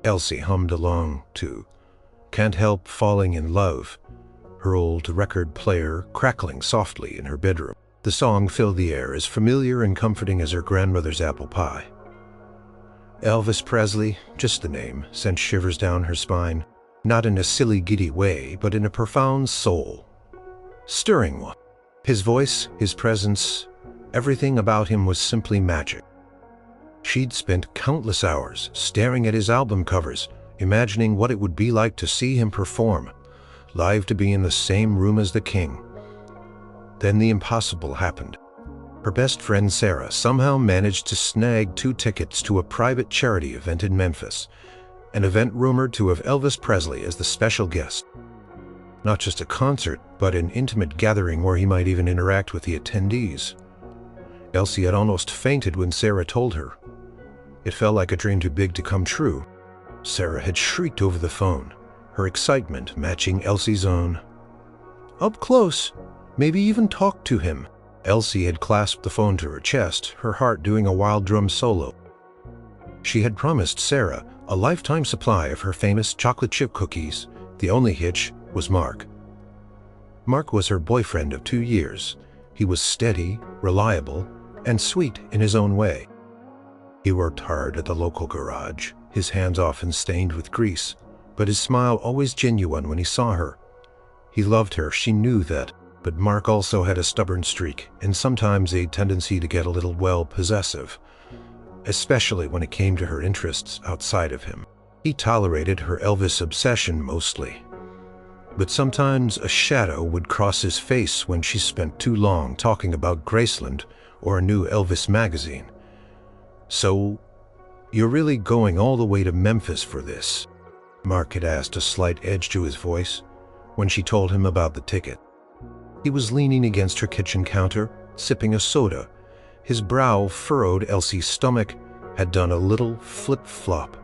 Elsie hummed along to "Can't Help Falling in Love," her old record player crackling softly in her bedroom. The song filled the air, as familiar and comforting as her grandmother's apple pie. Elvis Presley, just the name, sent shivers down her spine, not in a silly giddy way, but in a profound soul-stirring one. His voice, his presence, everything about him was simply magic. She'd spent countless hours staring at his album covers, imagining what it would be like to see him perform, live, to be in the same room as the king. Then the impossible happened. Her best friend Sarah somehow managed to snag 2 tickets to a private charity event in Memphis, an event rumored to have Elvis Presley as the special guest. Not just a concert, but an intimate gathering where he might even interact with the attendees. Elsie had almost fainted when Sarah told her. It felt like a dream too big to come true. Sarah had shrieked over the phone, her excitement matching Elsie's own. Up close, maybe even talk to him. Elsie had clasped the phone to her chest, her heart doing a wild drum solo. She had promised Sarah a lifetime supply of her famous chocolate chip cookies. The only hitch was Mark. Mark was her boyfriend of 2 years. He was steady, reliable, and sweet in his own way. He worked hard at the local garage, his hands often stained with grease, but his smile always genuine when he saw her. He loved her, she knew that. But Mark also had a stubborn streak, and sometimes a tendency to get a little, possessive, especially when it came to her interests outside of him. He tolerated her Elvis obsession mostly, but sometimes a shadow would cross his face when she spent too long talking about Graceland or a new Elvis magazine. "So, you're really going all the way to Memphis for this?" Mark had asked, a slight edge to his voice, when she told him about the ticket. He was leaning against her kitchen counter, sipping a soda. His brow furrowed. Elsie's stomach had done a little flip-flop.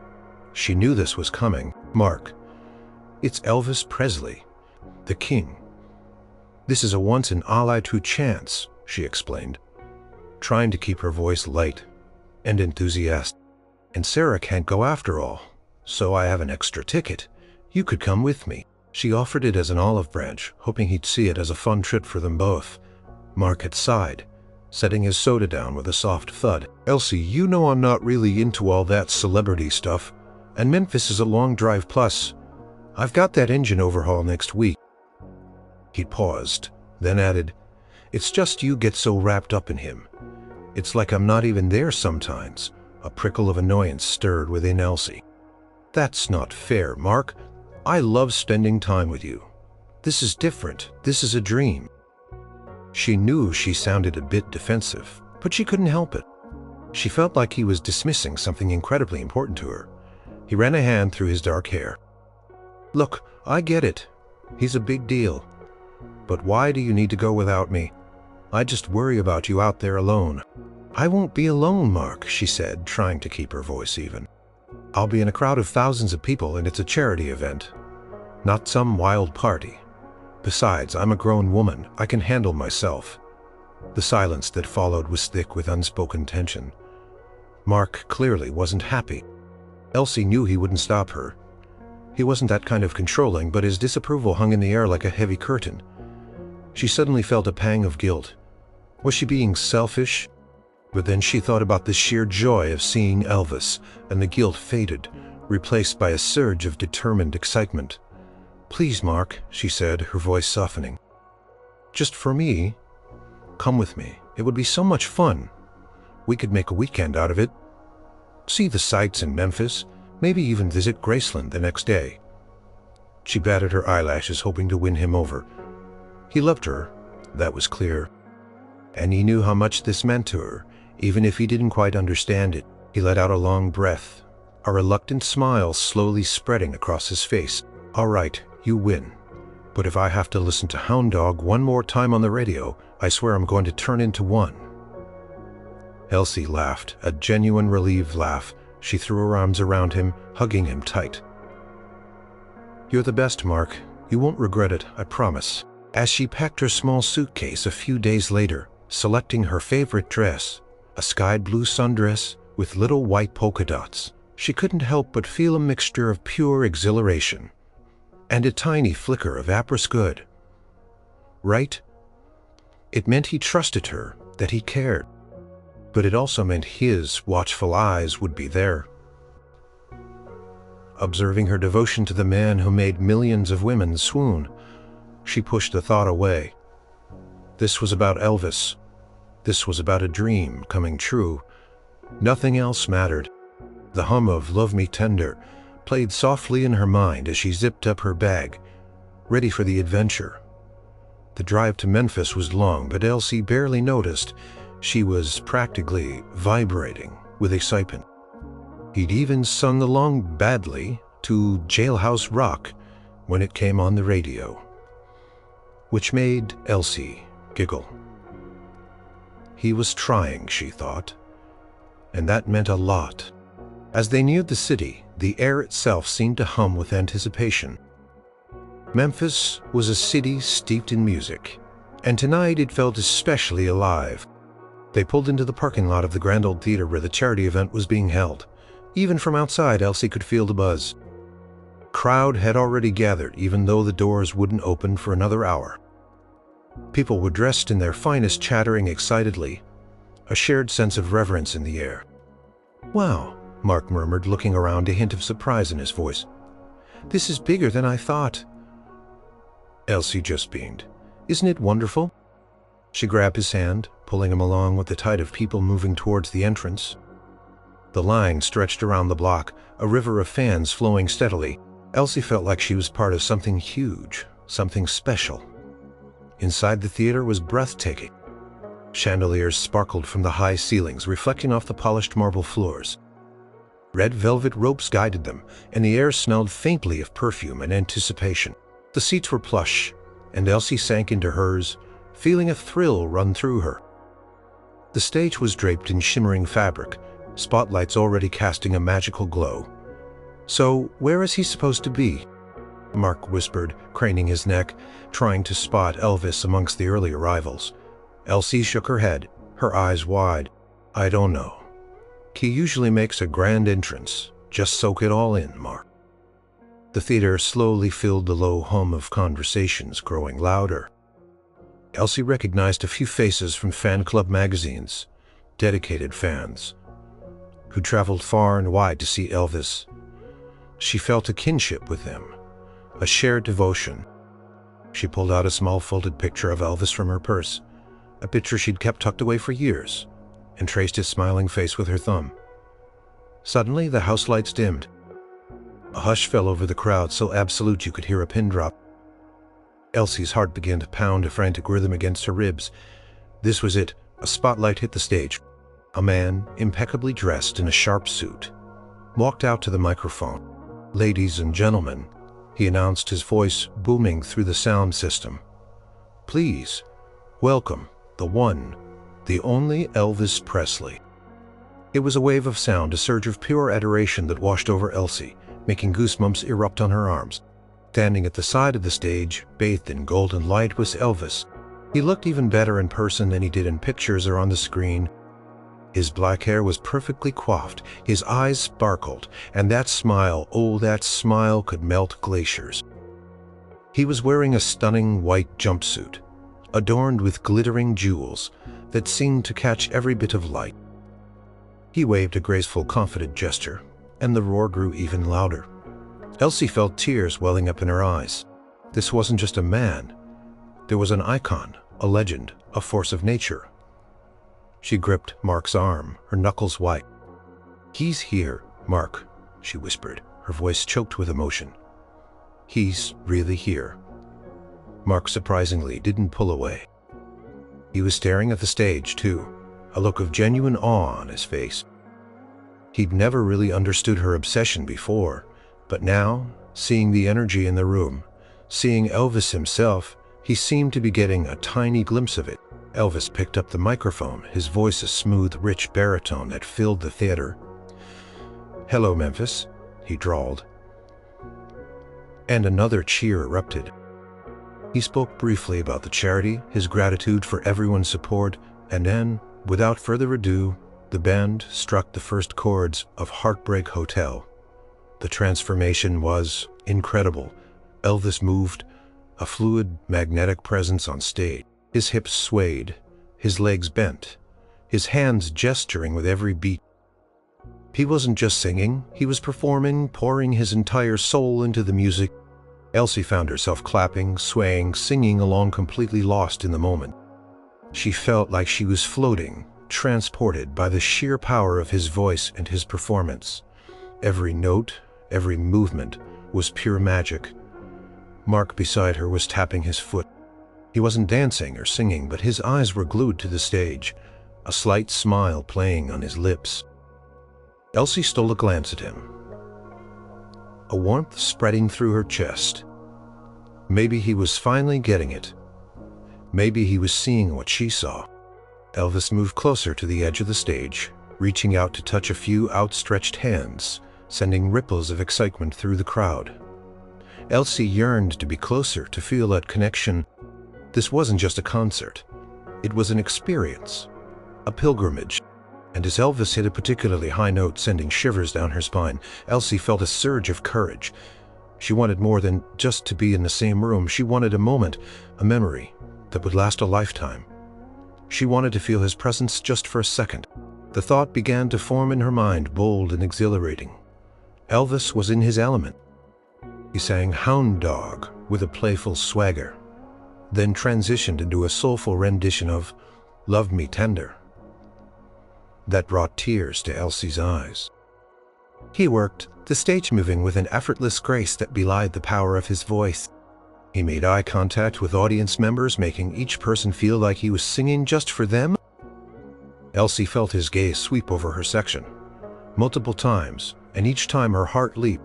She knew this was coming. "Mark, it's Elvis Presley, the king. This is a once-in-a-lifetime chance," she explained, trying to keep her voice light and enthusiastic. "And Sarah can't go after all, so I have an extra ticket. You could come with me." She offered it as an olive branch, hoping he'd see it as a fun trip for them both. Mark had sighed, setting his soda down with a soft thud. "Elsie, you know I'm not really into all that celebrity stuff, and Memphis is a long drive, plus I've got that engine overhaul next week." He paused, then added, "It's just you get so wrapped up in him. It's like I'm not even there sometimes." A prickle of annoyance stirred within Elsie. "That's not fair, Mark. I love spending time with you. This is different. This is a dream." She knew she sounded a bit defensive, but she couldn't help it. She felt like he was dismissing something incredibly important to her. He ran a hand through his dark hair. "Look, I get it. He's a big deal. But why do you need to go without me? I just worry about you out there alone." "I won't be alone, Mark," she said, trying to keep her voice even. "I'll be in a crowd of thousands of people, and it's a charity event, not some wild party. Besides, I'm a grown woman. I can handle myself." The silence that followed was thick with unspoken tension. Mark clearly wasn't happy. Elsie knew he wouldn't stop her. He wasn't that kind of controlling, but his disapproval hung in the air like a heavy curtain. She suddenly felt a pang of guilt. Was she being selfish? But then she thought about the sheer joy of seeing Elvis, and the guilt faded, replaced by a surge of determined excitement. "Please, Mark," she said, her voice softening. "Just for me. Come with me. It would be so much fun. We could make a weekend out of it. See the sights in Memphis, maybe even visit Graceland the next day." She batted her eyelashes, hoping to win him over. He loved her, that was clear. And he knew how much this meant to her, even if he didn't quite understand it. He let out a long breath, a reluctant smile slowly spreading across his face. "All right, you win. But if I have to listen to Hound Dog one more time on the radio, I swear I'm going to turn into one." Elsie laughed, a genuine relieved laugh. She threw her arms around him, hugging him tight. "You're the best, Mark. You won't regret it, I promise." As she packed her small suitcase a few days later, selecting her favorite dress, a sky blue sundress with little white polka dots, She couldn't help but feel a mixture of pure exhilaration and a tiny flicker of aprous good. Right? It meant he trusted her, that he cared. But it also meant his watchful eyes would be there. Observing her devotion to the man who made millions of women swoon, she pushed the thought away. This was about Elvis. This was about a dream coming true. Nothing else mattered. The hum of "Love Me Tender" played softly in her mind as she zipped up her bag, ready for the adventure. The drive to Memphis was long, but Elsie barely noticed. She was practically vibrating with excitement. He'd even sung along badly to Jailhouse Rock when it came on the radio, which made Elsie giggle. He was trying, she thought, and that meant a lot. As they neared the city, the air itself seemed to hum with anticipation. Memphis was a city steeped in music, and tonight it felt especially alive. They pulled into the parking lot of the grand old theater where the charity event was being held. Even from outside, Elsie could feel the buzz. Crowd had already gathered, even though the doors wouldn't open for another hour. People were dressed in their finest, chattering excitedly, a shared sense of reverence in the air. "Wow," Mark murmured, looking around, a hint of surprise in his voice. "This is bigger than I thought." Elsie just beamed. "Isn't it wonderful?" She grabbed his hand, pulling him along with the tide of people moving towards the entrance. The line stretched around the block, a river of fans flowing steadily. Elsie felt like she was part of something huge, something special. Inside the theater was breathtaking. Chandeliers sparkled from the high ceilings, reflecting off the polished marble floors. Red velvet ropes guided them, and the air smelled faintly of perfume and anticipation. The seats were plush, and Elsie sank into hers, feeling a thrill run through her. The stage was draped in shimmering fabric, spotlights already casting a magical glow. "So, where is he supposed to be?" Mark whispered, craning his neck, trying to spot Elvis amongst the early arrivals. Elsie shook her head, her eyes wide. "I don't know. He usually makes a grand entrance. Just soak it all in, Mark." The theater slowly filled, the low hum of conversations growing louder. Elsie recognized a few faces from fan club magazines, dedicated fans, who traveled far and wide to see Elvis. She felt a kinship with them, a shared devotion. She pulled out a small folded picture of Elvis from her purse, a picture she'd kept tucked away for years, and traced his smiling face with her thumb. Suddenly, the house lights dimmed. A hush fell over the crowd, so absolute you could hear a pin drop. Elsie's heart began to pound a frantic rhythm against her ribs. This was it. A spotlight hit the stage. A man, impeccably dressed in a sharp suit, walked out to the microphone. "Ladies and gentlemen," he announced, his voice booming through the sound system. "Please, welcome the one, the only Elvis Presley." It was a wave of sound, a surge of pure adoration that washed over Elsie, making goosebumps erupt on her arms. Standing at the side of the stage, bathed in golden light, was Elvis. He looked even better in person than he did in pictures or on the screen. His black hair was perfectly coiffed, his eyes sparkled, and that smile, oh, that smile could melt glaciers. He was wearing a stunning white jumpsuit, adorned with glittering jewels that seemed to catch every bit of light. He waved a graceful, confident gesture, and the roar grew even louder. Elsie felt tears welling up in her eyes. This wasn't just a man. There was an icon, a legend, a force of nature. She gripped Mark's arm, her knuckles white. "He's here, Mark," she whispered, her voice choked with emotion. "He's really here." Mark surprisingly didn't pull away. He was staring at the stage, too, a look of genuine awe on his face. He'd never really understood her obsession before, but now, seeing the energy in the room, seeing Elvis himself, he seemed to be getting a tiny glimpse of it. Elvis picked up the microphone, his voice a smooth, rich baritone that filled the theater. "Hello, Memphis," he drawled. And another cheer erupted. He spoke briefly about the charity, his gratitude for everyone's support, and then, without further ado, The band struck the first chords of Heartbreak Hotel. The transformation was incredible. Elvis moved, a fluid, magnetic presence on stage. His hips swayed, his legs bent, his hands gesturing with every beat. He wasn't just singing, he was performing, pouring his entire soul into the music. Elsie found herself clapping, swaying, singing along, completely lost in the moment. She felt like she was floating, transported by the sheer power of his voice and his performance. Every note, every movement was pure magic. Mark beside her was tapping his foot. He wasn't dancing or singing, but his eyes were glued to the stage, a slight smile playing on his lips. Elsie stole a glance at him, a warmth spreading through her chest. Maybe he was finally getting it. Maybe he was seeing what she saw. Elvis moved closer to the edge of the stage, reaching out to touch a few outstretched hands, sending ripples of excitement through the crowd. Elsie yearned to be closer, to feel that connection. This wasn't just a concert. It was an experience, a pilgrimage. And as Elvis hit a particularly high note, sending shivers down her spine, Elsie felt a surge of courage. She wanted more than just to be in the same room. She wanted a moment, a memory that would last a lifetime. She wanted to feel his presence just for a second. The thought began to form in her mind, bold and exhilarating. Elvis was in his element. He sang Hound Dog with a playful swagger, then transitioned into a soulful rendition of Love Me Tender. That brought tears to Elsie's eyes. He worked the stage, moving with an effortless grace that belied the power of his voice. He made eye contact with audience members, making each person feel like he was singing just for them. Elsie felt his gaze sweep over her section multiple times, and each time her heart leaped.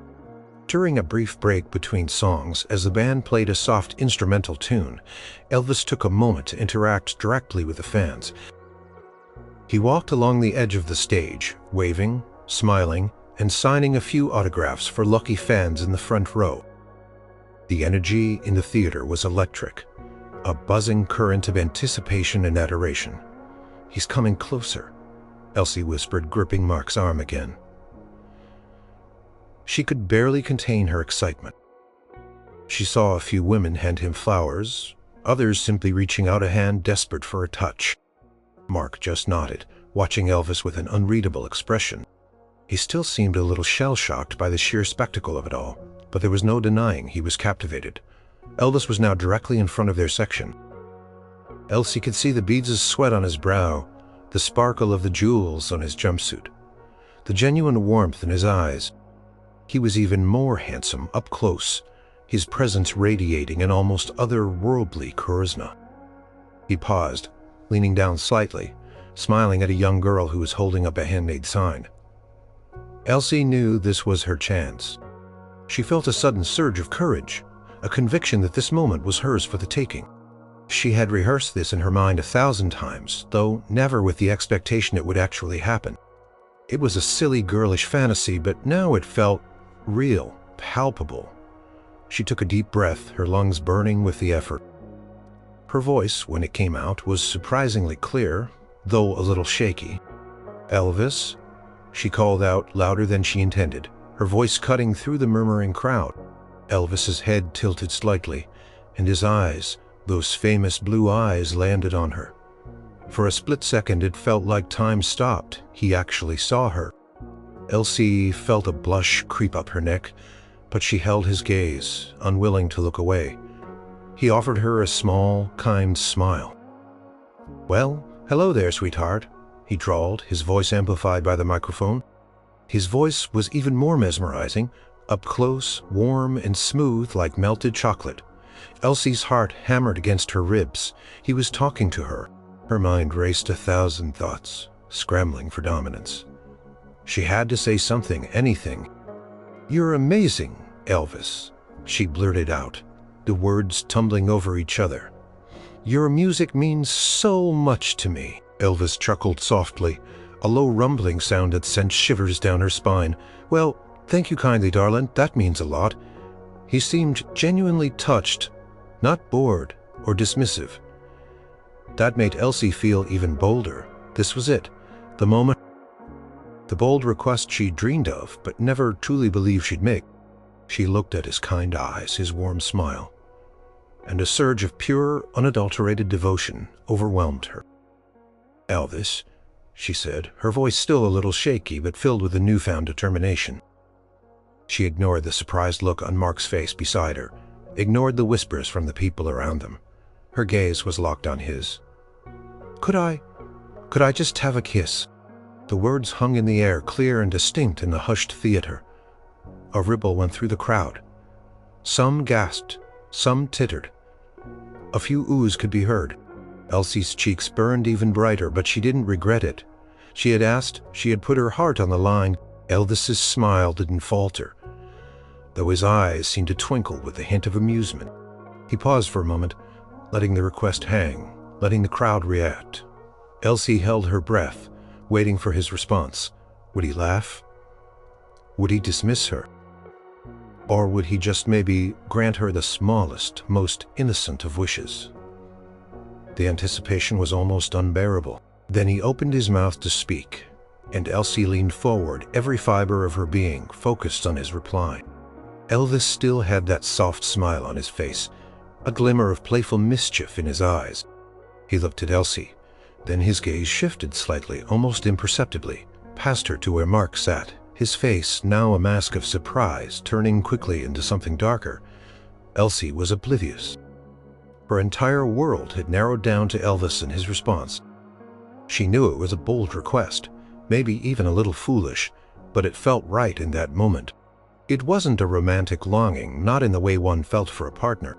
During a brief break between songs, as the band played a soft instrumental tune, Elvis took a moment to interact directly with the fans. He walked along the edge of the stage, waving, smiling, and signing a few autographs for lucky fans in the front row. The energy in the theater was electric, a buzzing current of anticipation and adoration. He's coming closer, Elsie whispered, gripping Mark's arm again. She could barely contain her excitement. She saw a few women hand him flowers, others simply reaching out a hand, desperate for a touch. Mark just nodded, watching Elvis with an unreadable expression. He still seemed a little shell-shocked by the sheer spectacle of it all, but there was no denying he was captivated. Elvis was now directly in front of their section. Elsie could see the beads of sweat on his brow, the sparkle of the jewels on his jumpsuit, the genuine warmth in his eyes. He was even more handsome up close, his presence radiating an almost otherworldly charisma. He paused, leaning down slightly, smiling at a young girl who was holding up a handmade sign. Elsie knew this was her chance. She felt a sudden surge of courage, a conviction that this moment was hers for the taking. She had rehearsed this in her mind 1,000 times, though never with the expectation it would actually happen. It was a silly, girlish fantasy, but now it felt real, palpable. She took a deep breath, her lungs burning with the effort. Her voice, when it came out, was surprisingly clear, though a little shaky. "Elvis," she called out louder than she intended, her voice cutting through the murmuring crowd. Elvis's head tilted slightly, and his eyes, those famous blue eyes, landed on her. For a split second it felt like time stopped. He actually saw her. Elsie felt a blush creep up her neck, but she held his gaze, unwilling to look away. He offered her a small, kind smile. "Well, hello there, sweetheart," he drawled, his voice amplified by the microphone. His voice was even more mesmerizing, up close, warm and smooth like melted chocolate. Elsie's heart hammered against her ribs. He was talking to her. Her mind raced 1,000 thoughts, scrambling for dominance. She had to say something, anything. "You're amazing, Elvis," she blurted out, the words tumbling over each other. "Your music means so much to me." Elvis chuckled softly, a low rumbling sound that sent shivers down her spine. "Well, thank you kindly, darling. That means a lot." He seemed genuinely touched, not bored or dismissive. That made Elsie feel even bolder. This was it, the moment. the bold request she dreamed of but never truly believed she'd make. She looked at his kind eyes, his warm smile, and a surge of pure, unadulterated devotion overwhelmed her. "Elvis," she said, her voice still a little shaky but filled with a newfound determination. She ignored the surprised look on Mark's face beside her, ignored the whispers from the people around them. Her gaze was locked on his. Could I just have a kiss?" The words hung in the air, clear and distinct in the hushed theater. A ripple went through the crowd. Some gasped, some tittered. A few oohs could be heard. Elsie's cheeks burned even brighter, but she didn't regret it. She had asked, she had put her heart on the line. Elvis's smile didn't falter, though his eyes seemed to twinkle with a hint of amusement. He paused for a moment, letting the request hang, letting the crowd react. Elsie held her breath, waiting for his response. Would he laugh? Would he dismiss her? Or would he just maybe grant her the smallest, most innocent of wishes? The anticipation was almost unbearable. Then he opened his mouth to speak, and Elsie leaned forward, every fiber of her being focused on his reply. Elvis still had that soft smile on his face, a glimmer of playful mischief in his eyes. He looked at Elsie, then his gaze shifted slightly, almost imperceptibly, past her to where Mark sat, his face now a mask of surprise, turning quickly into something darker. Elsie was oblivious. Her entire world had narrowed down to Elvis and his response. She knew it was a bold request, maybe even a little foolish, but it felt right in that moment. It wasn't a romantic longing, not in the way one felt for a partner.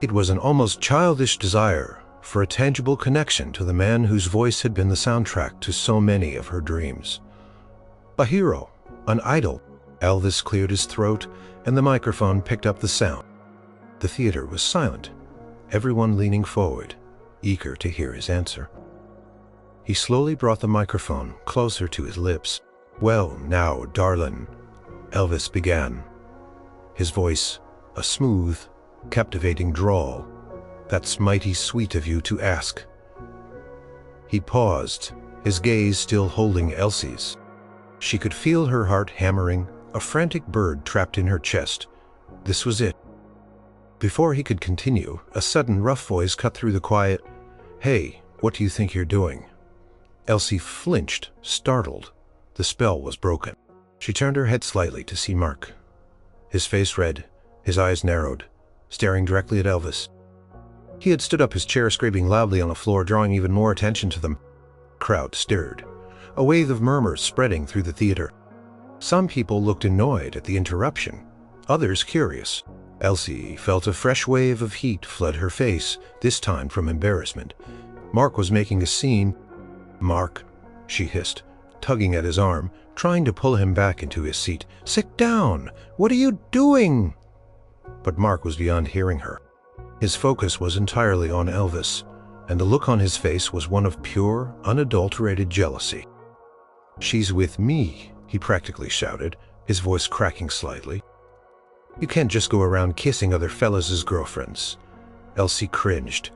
It was an almost childish desire for a tangible connection to the man whose voice had been the soundtrack to so many of her dreams. A hero, an idol. Elvis cleared his throat, and the microphone picked up the sound. The theater was silent, everyone leaning forward, eager to hear his answer. He slowly brought the microphone closer to his lips. "Well, now, darlin'," Elvis began, his voice a smooth, captivating drawl. "That's mighty sweet of you to ask." He paused, his gaze still holding Elsie's. She could feel her heart hammering, a frantic bird trapped in her chest. This was it. Before he could continue, a sudden rough voice cut through the quiet. "Hey, what do you think you're doing?" Elsie flinched, startled. The spell was broken. She turned her head slightly to see Mark. His face red, his eyes narrowed, staring directly at Elvis. He had stood up his chair, scraping loudly on the floor, drawing even more attention to them. The crowd stirred, a wave of murmurs spreading through the theater. Some people looked annoyed at the interruption, others curious. Elsie felt a fresh wave of heat flood her face, this time from embarrassment. Mark was making a scene. "Mark," she hissed, tugging at his arm, trying to pull him back into his seat. "Sit down! What are you doing?" But Mark was beyond hearing her. His focus was entirely on Elvis, and the look on his face was one of pure, unadulterated jealousy. "She's with me," he practically shouted, his voice cracking slightly. "You can't just go around kissing other fellas' girlfriends." Elsie cringed.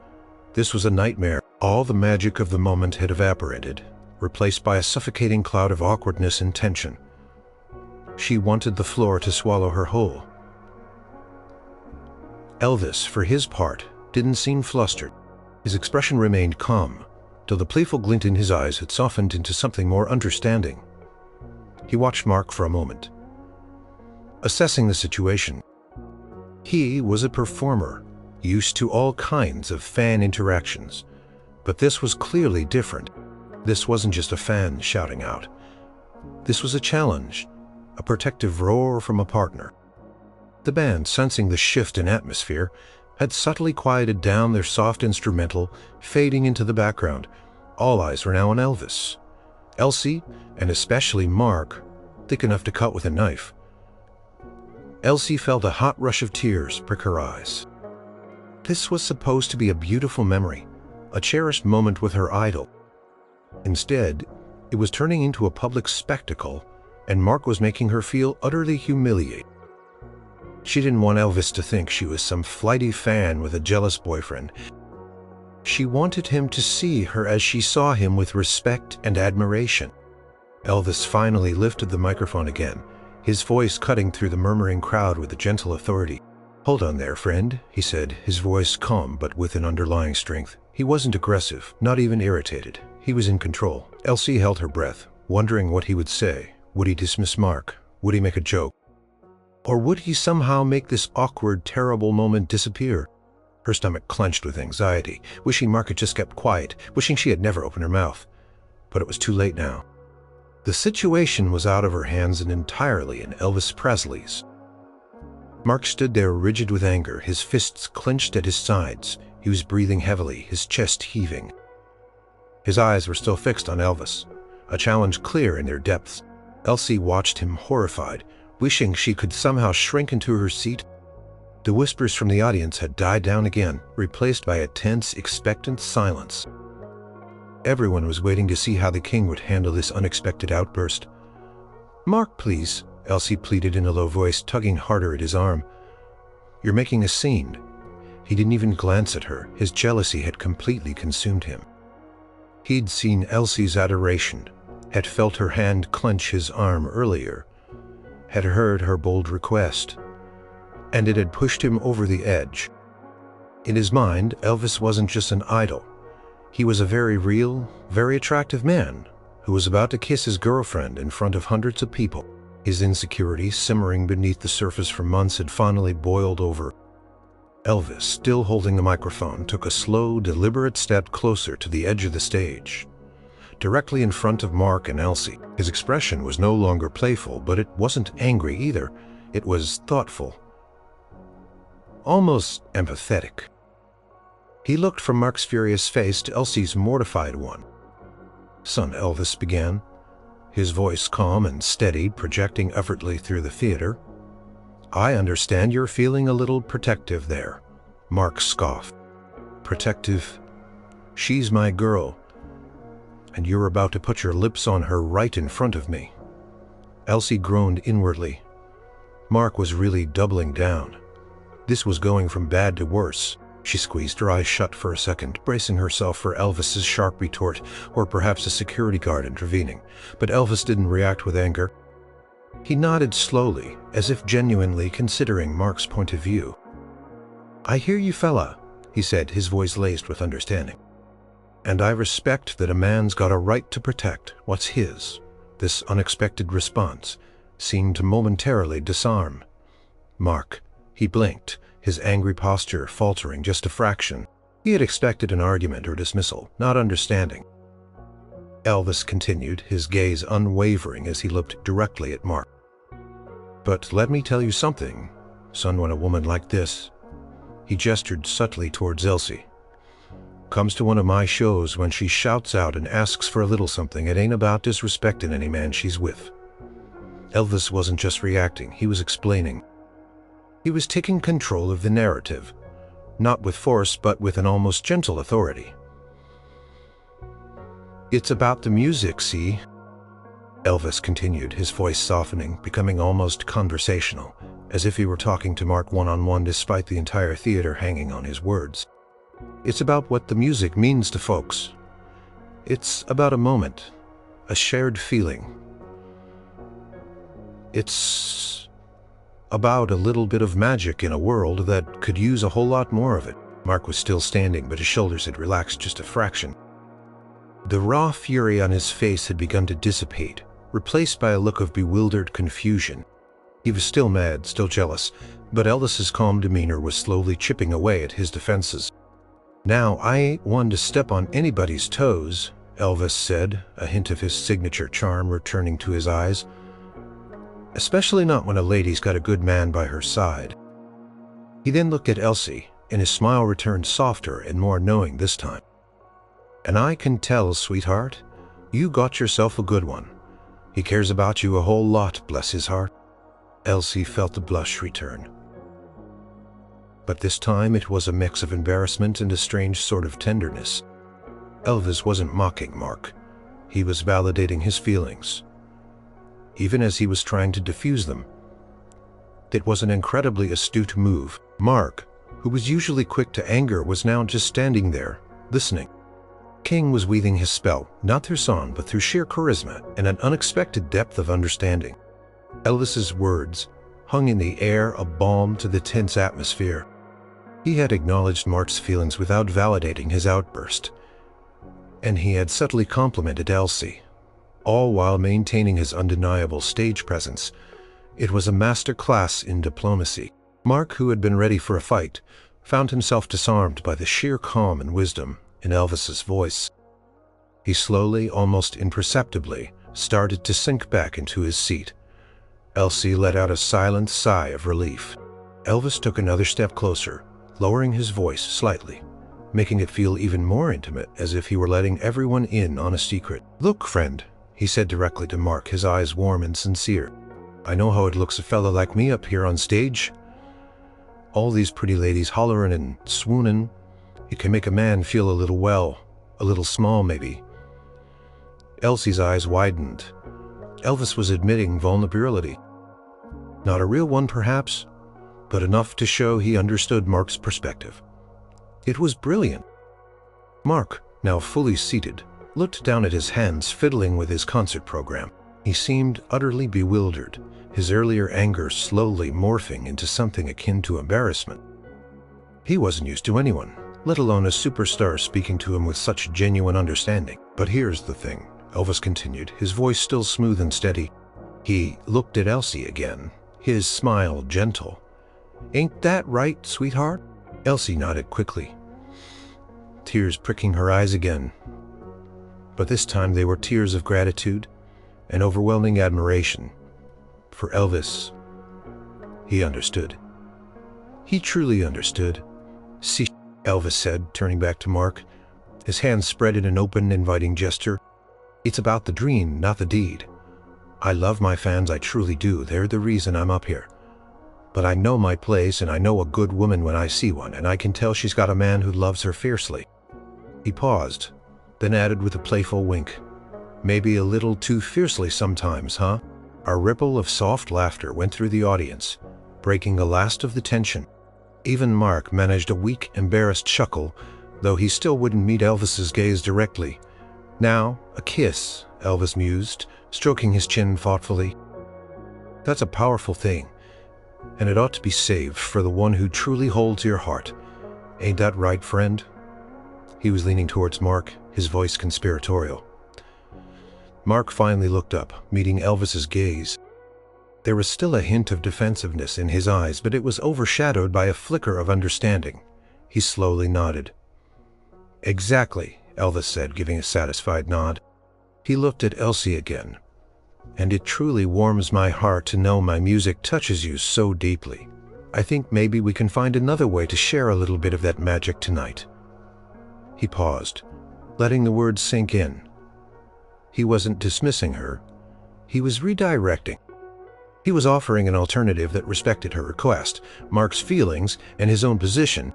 This was a nightmare. All the magic of the moment had evaporated, replaced by a suffocating cloud of awkwardness and tension. She wanted the floor to swallow her whole. Elvis, for his part, didn't seem flustered. His expression remained calm, till the playful glint in his eyes had softened into something more understanding. He watched Mark for a moment, assessing the situation. He was a performer, used to all kinds of fan interactions, but this was clearly different. This wasn't just a fan shouting out. This was a challenge, a protective roar from a partner. The band, sensing the shift in atmosphere, had subtly quieted down their soft instrumental, fading into the background. All eyes were now on Elvis. Elsie, and especially Mark, thick enough to cut with a knife. Elsie felt a hot rush of tears prick her eyes. This was supposed to be a beautiful memory, a cherished moment with her idol. Instead, it was turning into a public spectacle, and Mark was making her feel utterly humiliated. She didn't want Elvis to think she was some flighty fan with a jealous boyfriend. She wanted him to see her as she saw him, with respect and admiration. Elvis finally lifted the microphone again, his voice cutting through the murmuring crowd with a gentle authority. "Hold on there, friend," he said, his voice calm but with an underlying strength. He wasn't aggressive, not even irritated. He was in control. Elsie held her breath, wondering what he would say. Would he dismiss Mark? Would he make a joke? Or would he somehow make this awkward, terrible moment disappear? Her stomach clenched with anxiety, wishing Mark had just kept quiet, wishing she had never opened her mouth. But it was too late now. The situation was out of her hands and entirely in Elvis Presley's. Mark stood there rigid with anger, his fists clenched at his sides. He was breathing heavily, his chest heaving. His eyes were still fixed on Elvis, a challenge clear in their depths. Elsie watched him horrified, wishing she could somehow shrink into her seat. The whispers from the audience had died down again, replaced by a tense, expectant silence. Everyone was waiting to see how the king would handle this unexpected outburst. "Mark, please," Elsie pleaded in a low voice, tugging harder at his arm. "You're making a scene." He didn't even glance at her. His jealousy had completely consumed him. He'd seen Elsie's adoration, had felt her hand clench his arm earlier, had heard her bold request, and it had pushed him over the edge. In his mind, Elvis wasn't just an idol. He was a very real, very attractive man who was about to kiss his girlfriend in front of hundreds of people. His insecurity, simmering beneath the surface for months, had finally boiled over. Elvis, still holding the microphone, took a slow, deliberate step closer to the edge of the stage, directly in front of Mark and Elsie. His expression was no longer playful, but it wasn't angry either. It was thoughtful, almost empathetic. He looked from Mark's furious face to Elsie's mortified one. "Son," Elvis began, his voice calm and steady, projecting effortlessly through the theater. "I understand you're feeling a little protective there." Mark scoffed. "Protective? She's my girl, and you're about to put your lips on her right in front of me." Elsie groaned inwardly. Mark was really doubling down. This was going from bad to worse. She squeezed her eyes shut for a second, bracing herself for Elvis's sharp retort, or perhaps a security guard intervening. But Elvis didn't react with anger. He nodded slowly, as if genuinely considering Mark's point of view. "I hear you, fella," he said, his voice laced with understanding. "And I respect that a man's got a right to protect what's his." This unexpected response seemed to momentarily disarm Mark. He blinked, his angry posture faltering just a fraction. He had expected an argument or dismissal, not understanding. Elvis continued, his gaze unwavering as he looked directly at Mark. "But let me tell you something, son, when a woman like this," he gestured subtly towards Elsie, "comes to one of my shows, when she shouts out and asks for a little something, it ain't about disrespecting any man she's with." Elvis wasn't just reacting, he was explaining. He was taking control of the narrative, not with force, but with an almost gentle authority. "It's about the music, see?" Elvis continued, his voice softening, becoming almost conversational, as if he were talking to Mark one-on-one despite the entire theater hanging on his words. "It's about what the music means to folks. It's about a moment, a shared feeling. It's about a little bit of magic in a world that could use a whole lot more of it." Mark was still standing, but his shoulders had relaxed just a fraction. The raw fury on his face had begun to dissipate, replaced by a look of bewildered confusion. He was still mad, still jealous, but Elvis's calm demeanor was slowly chipping away at his defenses. "Now, I ain't one to step on anybody's toes," Elvis said, a hint of his signature charm returning to his eyes. "Especially not when a lady's got a good man by her side." He then looked at Elsie, and his smile returned softer and more knowing this time. "And I can tell, sweetheart, you got yourself a good one. He cares about you a whole lot, bless his heart." Elsie felt the blush return. But this time it was a mix of embarrassment and a strange sort of tenderness. Elvis wasn't mocking Mark. He was validating his feelings, even as he was trying to diffuse them. It was an incredibly astute move. Mark, who was usually quick to anger, was now just standing there, listening, king was weaving his spell, not through song, but through sheer charisma and an unexpected depth of understanding. Elvis's words hung in the air, a balm to the tense atmosphere. He had acknowledged Mark's feelings without validating his outburst, and he had subtly complimented Elsie, all while maintaining his undeniable stage presence. It was a master class in diplomacy. Mark, who had been ready for a fight, found himself disarmed by the sheer calm and wisdom in Elvis's voice. He slowly, almost imperceptibly, started to sink back into his seat. Elsie let out a silent sigh of relief. Elvis took another step closer, lowering his voice slightly, making it feel even more intimate, as if he were letting everyone in on a secret. "Look, friend," he said directly to Mark, his eyes warm and sincere. "I know how it looks a fella like me up here on stage. All these pretty ladies hollerin' and swoonin'. It can make a man feel a little small maybe." Elsie's eyes widened. Elvis was admitting vulnerability. Not a real one perhaps, but enough to show he understood Mark's perspective. It was brilliant. Mark, now fully seated, looked down at his hands fiddling with his concert program. He seemed utterly bewildered, his earlier anger slowly morphing into something akin to embarrassment. He wasn't used to anyone, let alone a superstar, speaking to him with such genuine understanding. "But here's the thing," Elvis continued, his voice still smooth and steady. He looked at Elsie again, his smile gentle. "Ain't that right, sweetheart?" Elsie nodded quickly, tears pricking her eyes again. But this time they were tears of gratitude and overwhelming admiration. For Elvis, he understood. He truly understood. "See," Elvis said, turning back to Mark, his hands spread in an open, inviting gesture. "It's about the dream, not the deed. I love my fans, I truly do. They're the reason I'm up here. But I know my place, and I know a good woman when I see one, and I can tell she's got a man who loves her fiercely." He paused, then added with a playful wink, "Maybe a little too fiercely sometimes, huh?" A ripple of soft laughter went through the audience, breaking the last of the tension. Even Mark managed a weak, embarrassed chuckle, though he still wouldn't meet Elvis's gaze directly. "Now, a kiss," Elvis mused, stroking his chin thoughtfully. "That's a powerful thing, and it ought to be saved for the one who truly holds your heart. Ain't that right, friend?" He was leaning towards Mark, his voice conspiratorial. Mark finally looked up, meeting Elvis's gaze. There was still a hint of defensiveness in his eyes, but it was overshadowed by a flicker of understanding. He slowly nodded. "Exactly," Elvis said, giving a satisfied nod. He looked at Elsie again. "And it truly warms my heart to know my music touches you so deeply. I think maybe we can find another way to share a little bit of that magic tonight." He paused, letting the words sink in. He wasn't dismissing her. He was redirecting. He was offering an alternative that respected her request, Mark's feelings, and his own position.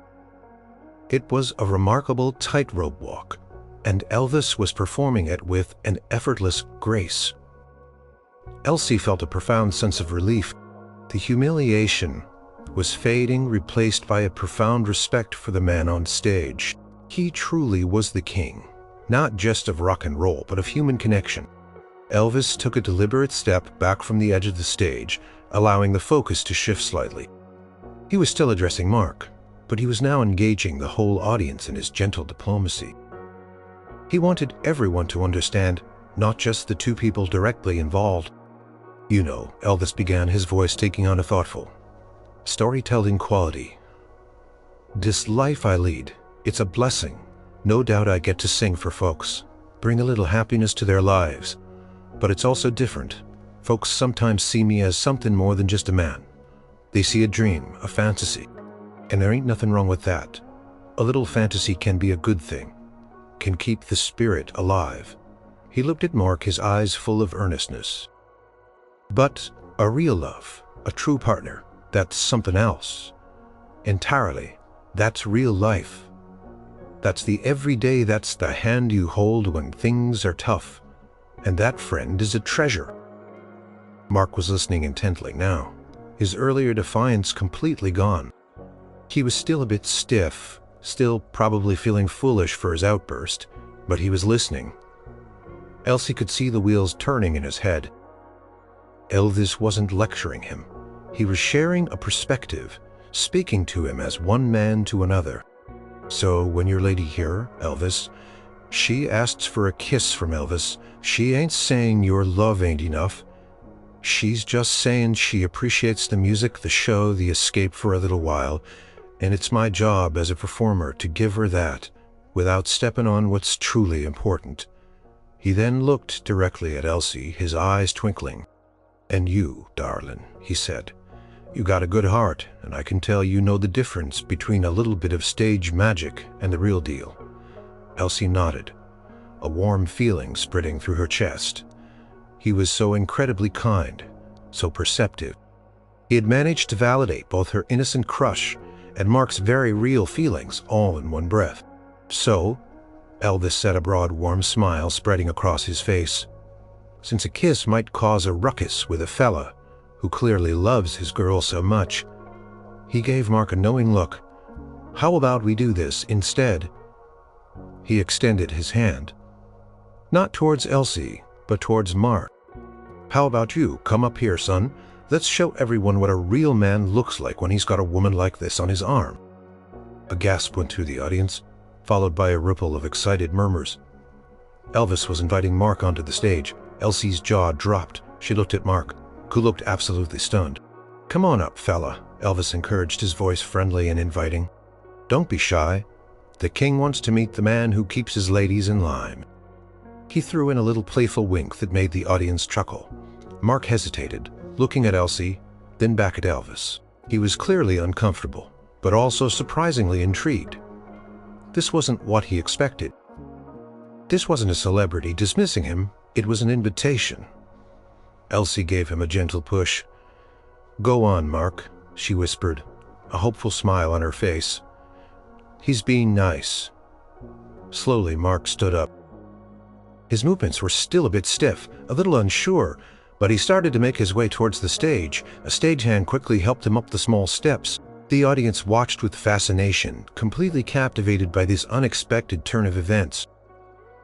It was a remarkable tightrope walk, and Elvis was performing it with an effortless grace. Elsie felt a profound sense of relief. The humiliation was fading, replaced by a profound respect for the man on stage. He truly was the king, not just of rock and roll, but of human connection. Elvis took a deliberate step back from the edge of the stage, allowing the focus to shift slightly. He was still addressing Mark, but he was now engaging the whole audience in his gentle diplomacy. He wanted everyone to understand, not just the two people directly involved. "You know," Elvis began, his voice taking on a thoughtful, storytelling quality. "This life I lead, it's a blessing. No doubt I get to sing for folks, bring a little happiness to their lives. But it's also different. Folks sometimes see me as something more than just a man. They see a dream, a fantasy. And there ain't nothing wrong with that. A little fantasy can be a good thing, can keep the spirit alive." He looked at Mark, his eyes full of earnestness. "But a real love, a true partner, that's something else. Entirely, that's real life. That's the everyday, that's the hand you hold when things are tough. And that friend is a treasure." Mark was listening intently now, his earlier defiance completely gone. He was still a bit stiff, still probably feeling foolish for his outburst, but he was listening. Elsie could see the wheels turning in his head. Elvis wasn't lecturing him. He was sharing a perspective, speaking to him as one man to another. So when your lady here, Elvis, she asks for a kiss from Elvis, she ain't saying your love ain't enough. She's just saying she appreciates the music, the show, the escape for a little while, and it's my job as a performer to give her that, without stepping on what's truly important. He then looked directly at Elsie, his eyes twinkling. And you, darling, he said, you got a good heart, and I can tell you know the difference between a little bit of stage magic and the real deal. Elsie nodded, a warm feeling spreading through her chest. He was so incredibly kind, so perceptive. He had managed to validate both her innocent crush and Mark's very real feelings all in one breath. So, Elvis said, a broad, warm smile spreading across his face, since a kiss might cause a ruckus with a fella who clearly loves his girl so much, he gave Mark a knowing look. How about we do this instead? He extended his hand, not towards Elsie, but towards Mark. How about you? Come up here, son. Let's show everyone what a real man looks like when he's got a woman like this on his arm. A gasp went through the audience, followed by a ripple of excited murmurs. Elvis was inviting Mark onto the stage. Elsie's jaw dropped. She looked at Mark, who looked absolutely stunned. Come on up, fella, Elvis encouraged, his voice friendly and inviting. Don't be shy. The king wants to meet the man who keeps his ladies in line. He threw in a little playful wink that made the audience chuckle. Mark hesitated, looking at Elsie, then back at Elvis. He was clearly uncomfortable, but also surprisingly intrigued. This wasn't what he expected. This wasn't a celebrity dismissing him, it was an invitation. Elsie gave him a gentle push. Go on, Mark, she whispered, a hopeful smile on her face. He's being nice. Slowly, Mark stood up. His movements were still a bit stiff, a little unsure, but he started to make his way towards the stage. A stagehand quickly helped him up the small steps. The audience watched with fascination, completely captivated by this unexpected turn of events.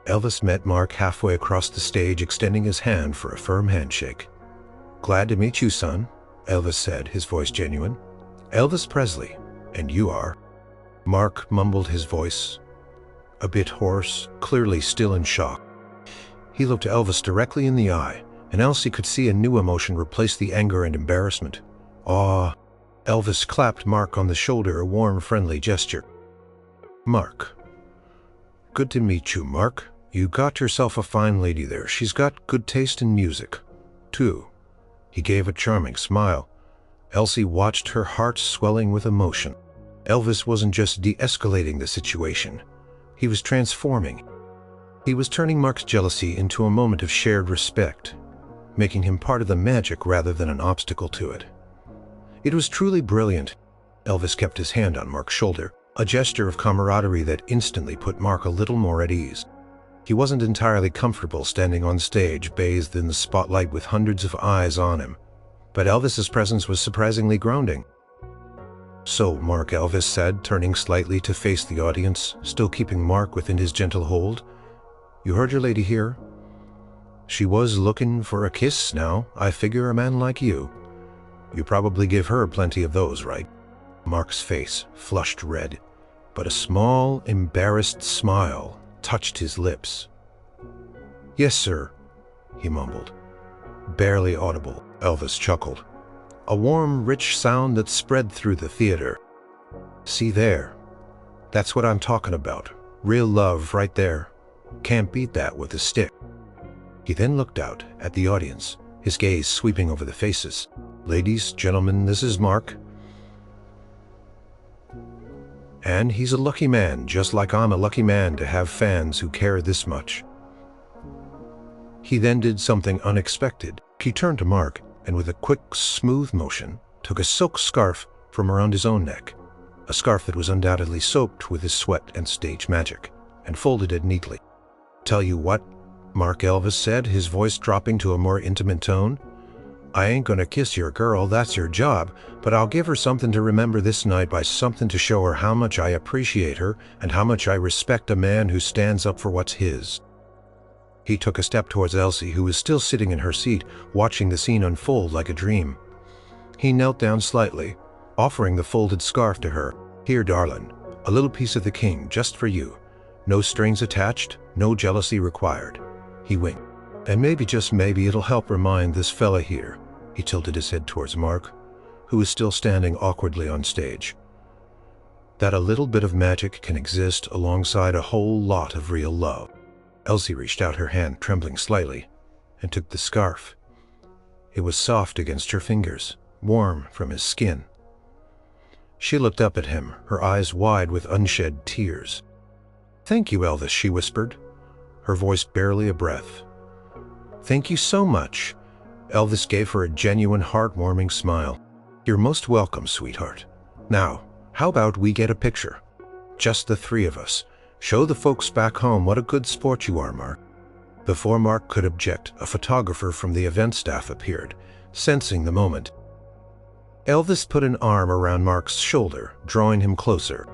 Elvis met Mark halfway across the stage, extending his hand for a firm handshake. Glad to meet you, son, Elvis said, his voice genuine. Elvis Presley, and you are. Mark mumbled, his voice a bit hoarse, clearly still in shock. He looked Elvis directly in the eye, and Elsie could see a new emotion replace the anger and embarrassment. Aw. Elvis clapped Mark on the shoulder, a warm, friendly gesture. Mark. Good to meet you, Mark. You got yourself a fine lady there. She's got good taste in music, too. He gave a charming smile. Elsie watched, her heart swelling with emotion. Elvis wasn't just de-escalating the situation. He was transforming. He was turning Mark's jealousy into a moment of shared respect, making him part of the magic rather than an obstacle to it. It was truly brilliant. Elvis kept his hand on Mark's shoulder, a gesture of camaraderie that instantly put Mark a little more at ease. He wasn't entirely comfortable standing on stage, bathed in the spotlight with hundreds of eyes on him, but Elvis's presence was surprisingly grounding. So, Mark, Elvis said, turning slightly to face the audience, still keeping Mark within his gentle hold. You heard your lady here? She was looking for a kiss now. I figure a man like you. You probably give her plenty of those, right? Mark's face flushed red, but a small, embarrassed smile touched his lips. Yes, sir, he mumbled. Barely audible, Elvis chuckled. A warm, rich sound that spread through the theater. See there? That's what I'm talking about. Real love right there. Can't beat that with a stick. He then looked out at the audience, his gaze sweeping over the faces. Ladies, gentlemen, this is Mark. And he's a lucky man, just like I'm a lucky man to have fans who care this much. He then did something unexpected. He turned to Mark, and with a quick, smooth motion, took a silk scarf from around his own neck, a scarf that was undoubtedly soaked with his sweat and stage magic, and folded it neatly. Tell you what, Mark, Elvis said, his voice dropping to a more intimate tone, I ain't gonna kiss your girl, that's your job, but I'll give her something to remember this night, by something to show her how much I appreciate her and how much I respect a man who stands up for what's his." He took a step towards Elsie, who was still sitting in her seat, watching the scene unfold like a dream. He knelt down slightly, offering the folded scarf to her. "Here, darling, a little piece of the king, just for you. No strings attached, no jealousy required." He winked. "And maybe, just maybe, it'll help remind this fella here," he tilted his head towards Mark, who was still standing awkwardly on stage, "that a little bit of magic can exist alongside a whole lot of real love." Elsie reached out her hand, trembling slightly, and took the scarf. It was soft against her fingers, warm from his skin. She looked up at him, her eyes wide with unshed tears. "Thank you, Elvis," she whispered, her voice barely a breath. "Thank you so much." Elvis gave her a genuine, heartwarming smile. "You're most welcome, sweetheart. Now, how about we get a picture? Just the three of us. Show the folks back home what a good sport you are, Mark." Before Mark could object, a photographer from the event staff appeared, sensing the moment. Elvis put an arm around Mark's shoulder, drawing him closer.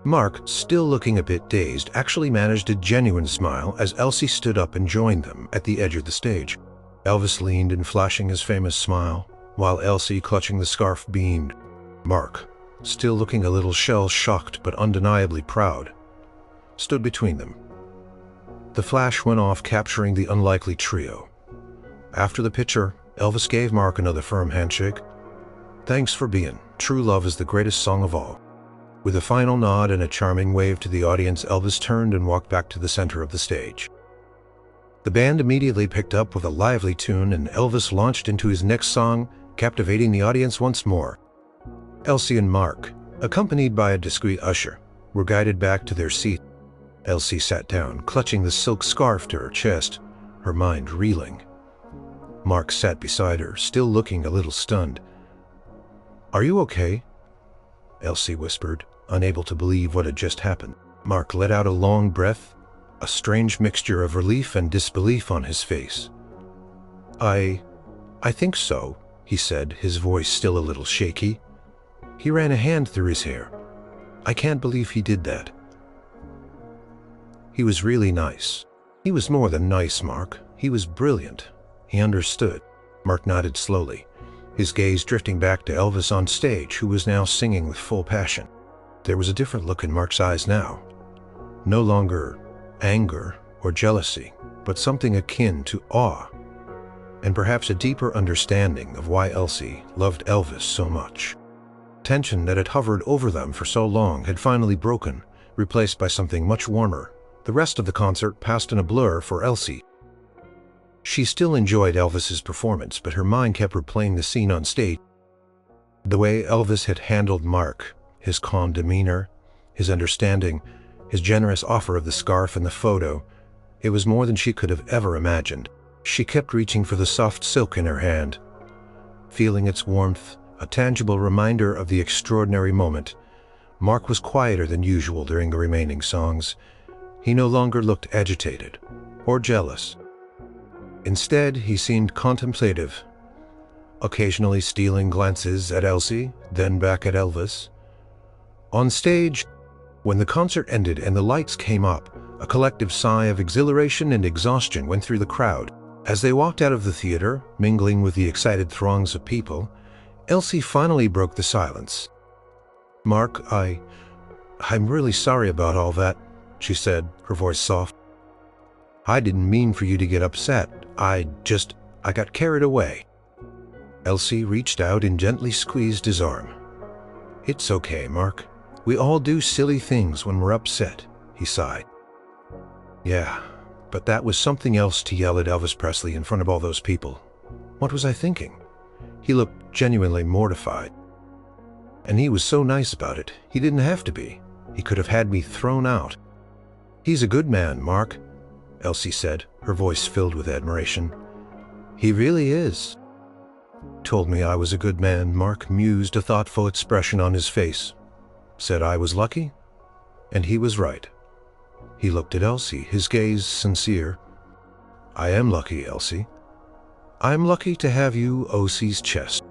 Mark, still looking a bit dazed, actually managed a genuine smile as Elsie stood up and joined them at the edge of the stage. Elvis leaned in, flashing his famous smile, while Elsie, clutching the scarf, beamed. Mark, still looking a little shell-shocked but undeniably proud, stood between them. The flash went off, capturing the unlikely trio. After the picture, Elvis gave Mark another firm handshake. "Thanks for being. True love is the greatest song of all." With a final nod and a charming wave to the audience, Elvis turned and walked back to the center of the stage. The band immediately picked up with a lively tune, and Elvis launched into his next song, captivating the audience once more. Elsie and Mark, accompanied by a discreet usher, were guided back to their seat. Elsie sat down, clutching the silk scarf to her chest, her mind reeling. Mark sat beside her, still looking a little stunned. "Are you okay?" Elsie whispered, unable to believe what had just happened. Mark let out a long breath, a strange mixture of relief and disbelief on his face. I think so," he said, his voice still a little shaky. "He ran a hand through his hair. I can't believe he did that. He was really nice." "He was more than nice, Mark. He was brilliant." He understood. Mark nodded slowly, his gaze drifting back to Elvis on stage, who was now singing with full passion. There was a different look in Mark's eyes now. No longer anger or jealousy, but something akin to awe, and perhaps a deeper understanding of why Elsie loved Elvis so much. Tension that had hovered over them for so long had finally broken, replaced by something much warmer. The rest of the concert passed in a blur for Elsie. She still enjoyed Elvis's performance, but her mind kept replaying the scene on stage. The way Elvis had handled Mark, his calm demeanor, his understanding, his generous offer of the scarf and the photo, it was more than she could have ever imagined. She kept reaching for the soft silk in her hand, feeling its warmth, a tangible reminder of the extraordinary moment. Mark was quieter than usual during the remaining songs. He no longer looked agitated or jealous. Instead, he seemed contemplative, occasionally stealing glances at Elsie, then back at Elvis. On stage, when the concert ended and the lights came up, a collective sigh of exhilaration and exhaustion went through the crowd. As they walked out of the theater, mingling with the excited throngs of people, Elsie finally broke the silence. "Mark, I'm really sorry about all that," she said, her voice soft. "I didn't mean for you to get upset. I got carried away." Elsie reached out and gently squeezed his arm. "It's okay, Mark. We all do silly things when we're upset," he sighed. "Yeah, but that was something else to yell at Elvis Presley in front of all those people. What was I thinking?" He looked genuinely mortified. "And he was so nice about it. He didn't have to be. He could have had me thrown out." "He's a good man, Mark," Elsie said, her voice filled with admiration. "He really is." "Told me I was a good man," Mark mused, a thoughtful expression on his face. "Said I was lucky, and he was right." He looked at Elsie, his gaze sincere. "I am lucky, Elsie." I'm lucky to have you, Elsie's chest.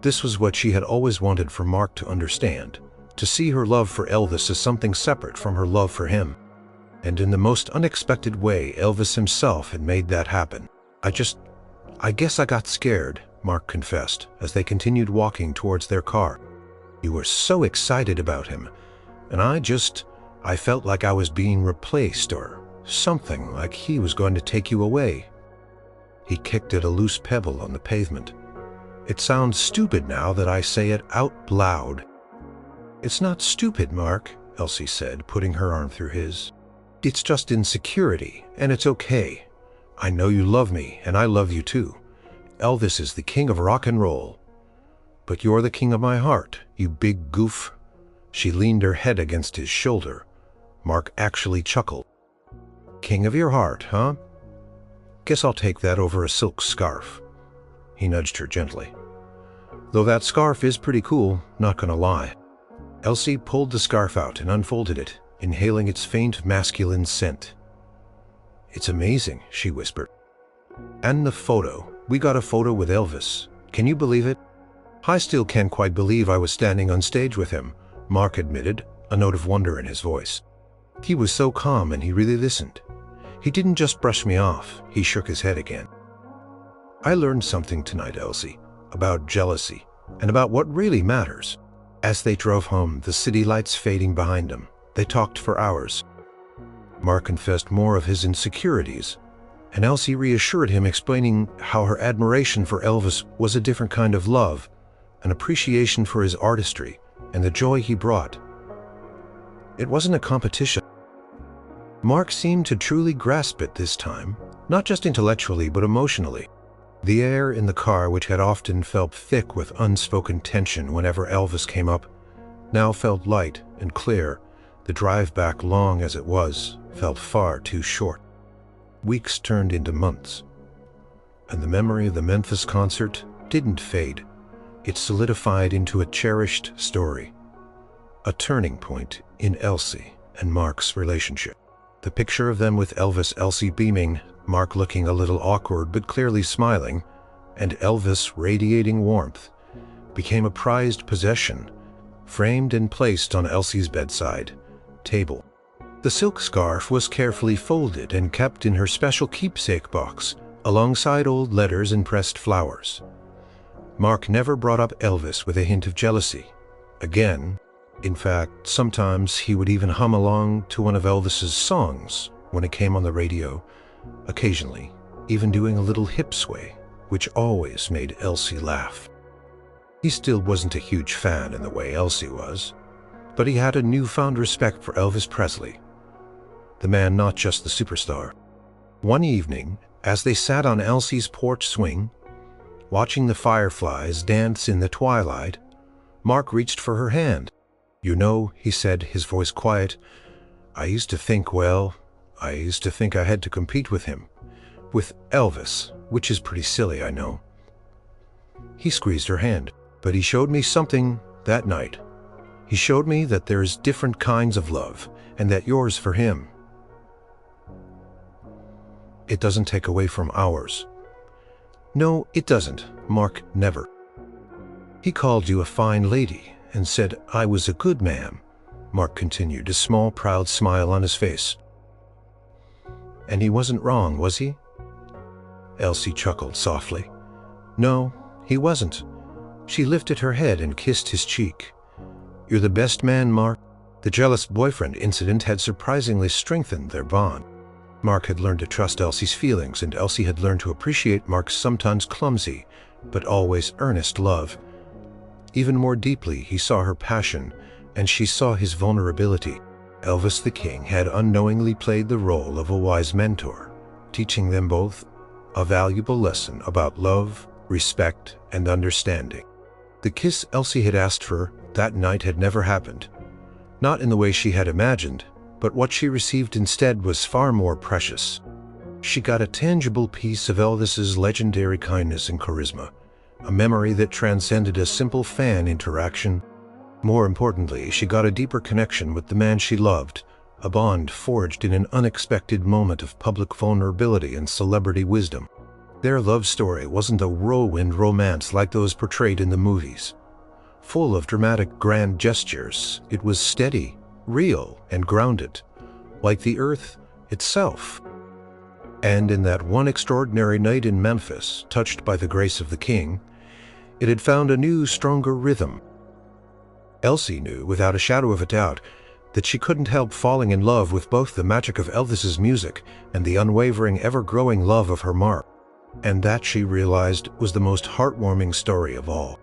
This was what she had always wanted for Mark to understand, to see her love for Elvis as something separate from her love for him. And in the most unexpected way, Elvis himself had made that happen. I guess I got scared, Mark confessed, as they continued walking towards their car. You were so excited about him, and I felt like I was being replaced or something, like he was going to take you away. He kicked at a loose pebble on the pavement. It sounds stupid now that I say it out loud. It's not stupid, Mark, Elsie said, putting her arm through his. It's just insecurity, and it's okay. I know you love me, and I love you too. Elvis is the king of rock and roll. But you're the king of my heart, you big goof. She leaned her head against his shoulder. Mark actually chuckled. King of your heart, huh? Guess I'll take that over a silk scarf. He nudged her gently. Though that scarf is pretty cool, not gonna lie. Elsie pulled the scarf out and unfolded it, inhaling its faint masculine scent. It's amazing, she whispered. And the photo. We got a photo with Elvis. Can you believe it? I still can't quite believe I was standing on stage with him, Mark admitted, a note of wonder in his voice. He was so calm and he really listened. He didn't just brush me off, he shook his head again. I learned something tonight, Elsie, about jealousy and about what really matters. As they drove home, the city lights fading behind them, they talked for hours. Mark confessed more of his insecurities, and Elsie reassured him, explaining how her admiration for Elvis was a different kind of love, an appreciation for his artistry and the joy he brought. It wasn't a competition. Mark seemed to truly grasp it this time, not just intellectually but emotionally. The air in the car, which had often felt thick with unspoken tension whenever Elvis came up, now felt light and clear. The drive back, long as it was, felt far too short. Weeks turned into months, and the memory of the Memphis concert didn't fade. It solidified into a cherished story, a turning point in Elsie and Mark's relationship. The picture of them with Elvis, Elsie beaming, Mark looking a little awkward but clearly smiling, and Elvis radiating warmth, became a prized possession, framed and placed on Elsie's bedside table. The silk scarf was carefully folded and kept in her special keepsake box, alongside old letters and pressed flowers. Mark never brought up Elvis with a hint of jealousy. Again, in fact, sometimes he would even hum along to one of Elvis's songs when it came on the radio, occasionally even doing a little hip sway, which always made Elsie laugh. He still wasn't a huge fan in the way Elsie was, but he had a newfound respect for Elvis Presley, the man, not just the superstar. One evening, as they sat on Elsie's porch swing, watching the fireflies dance in the twilight, Mark reached for her hand. You know, he said, his voice quiet, I used to think I had to compete with him. With Elvis, which is pretty silly, I know. He squeezed her hand, but he showed me something that night. He showed me that there's different kinds of love, and that yours for him, it doesn't take away from ours. No, it doesn't, Mark, never. He called you a fine lady and said I was a good man, Mark continued, a small, proud smile on his face. And he wasn't wrong, was he? Elsie chuckled softly. No, he wasn't. She lifted her head and kissed his cheek. You're the best man, Mark. The jealous boyfriend incident had surprisingly strengthened their bond. Mark had learned to trust Elsie's feelings, and Elsie had learned to appreciate Mark's sometimes clumsy, but always earnest love. Even more deeply, he saw her passion, and she saw his vulnerability. Elvis the King had unknowingly played the role of a wise mentor, teaching them both a valuable lesson about love, respect, and understanding. The kiss Elsie had asked for that night had never happened. Not in the way she had imagined, but what she received instead was far more precious. She got a tangible piece of Elvis's legendary kindness and charisma, a memory that transcended a simple fan interaction. More importantly, she got a deeper connection with the man she loved, a bond forged in an unexpected moment of public vulnerability and celebrity wisdom. Their love story wasn't a whirlwind romance like those portrayed in the movies. Full of dramatic grand gestures, it was steady, real, and grounded, like the earth itself. And in that one extraordinary night in Memphis, touched by the grace of the king, it had found a new, stronger rhythm. Elsie knew, without a shadow of a doubt, that she couldn't help falling in love with both the magic of Elvis's music and the unwavering, ever-growing love of her Mark. And that, she realized, was the most heartwarming story of all.